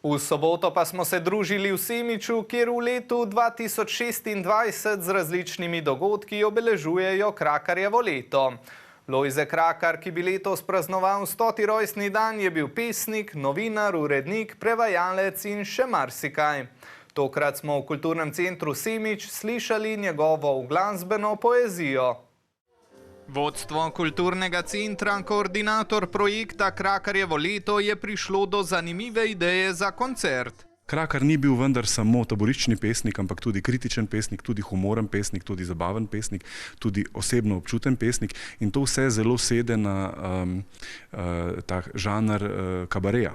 V soboto pa smo se družili v Semiču, kjer v letu 2026 z različnimi dogodki obeležujejo Krakarjevo leto. Lojze Krakar, ki bi letos praznoval 100. rojstni dan, je bil pesnik, novinar, urednik, prevajalec in še marsikaj. Tokrat smo v Kulturnem centru Semič slišali njegovo uglasbeno poezijo. Vodstvo Kulturnega centra, koordinator projekta Krakarjevo leto, je prišlo do zanimive ideje za koncert. Krakar ni bil vendar samo taboriščni pesnik, ampak tudi kritičen pesnik, tudi humoren pesnik, tudi zabaven pesnik, tudi osebno občuten pesnik in to vse zelo sede na ta žanr kabareja.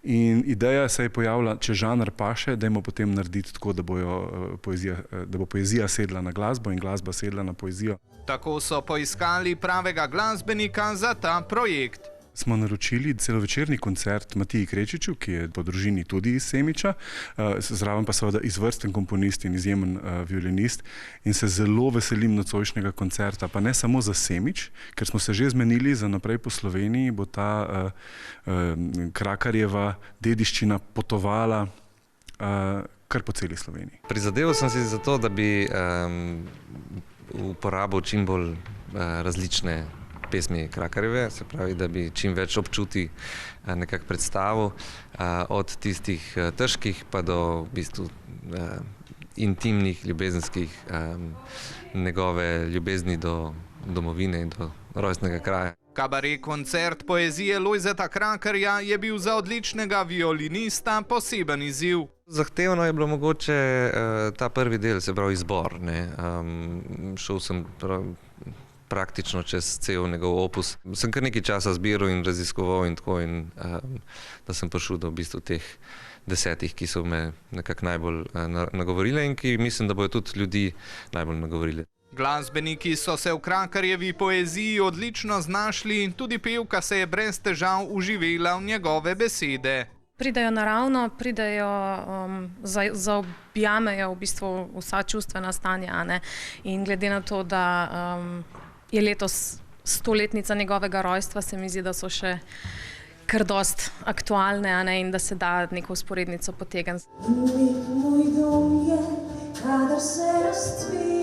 In ideja se je pojavila, če žanr paše, dajmo potem narediti tako, da bo poezija sedla na glasbo in glasba sedla na poezijo. Tako so poiskali pravega glasbenika za ta projekt. Smo naročili celovečerni koncert Matiji Krečiču, ki je po družini tudi iz Semiča, zraven pa seveda izvrsten komponist in izjemen violinist in se zelo veselim nocojšnjega koncerta, pa ne samo za Semič, ker smo se že zmenili za naprej po Sloveniji, bo ta Krakarjeva dediščina potovala kar po celi Sloveniji. Prizadeval sem si za to, da bi uporabil čim bolj različne pesmi Krakarjeve, se pravi, da bi čim več občuti nekako predstavil, od tistih težkih pa do v bistvu intimnih, ljubezenskih, njegove ljubezni do domovine in do rojstnega kraja. Kabaret koncert poezije Lojzeta Krakarja je bil za odličnega violinista poseben izziv. Zahtevno je bilo mogoče ta prvi del, se pravi izbor. Šel sem praktično čez cel njegov opus. Sem kar nekaj časa zbiral in raziskoval in tako, in da sem prišel do v bistvu teh 10, ki so me nekako najbolj nagovorile in ki mislim, da bojo tudi ljudi najbolj nagovorile. Glasbeniki so se v Krakarjevi poeziji odlično znašli, tudi pevka se je brez težav uživela v njegove besede. Pridejo naravno, pridejo, zaobjamejo v bistvu vsa čustvena stanja, ne? In glede na to, da je letos 100-letnica njegovega rojstva, se mi zdi, da so še kar dost aktualne, ne? In da se da neko vzporednico potegniti. Moj dom je, kadar se razcvije.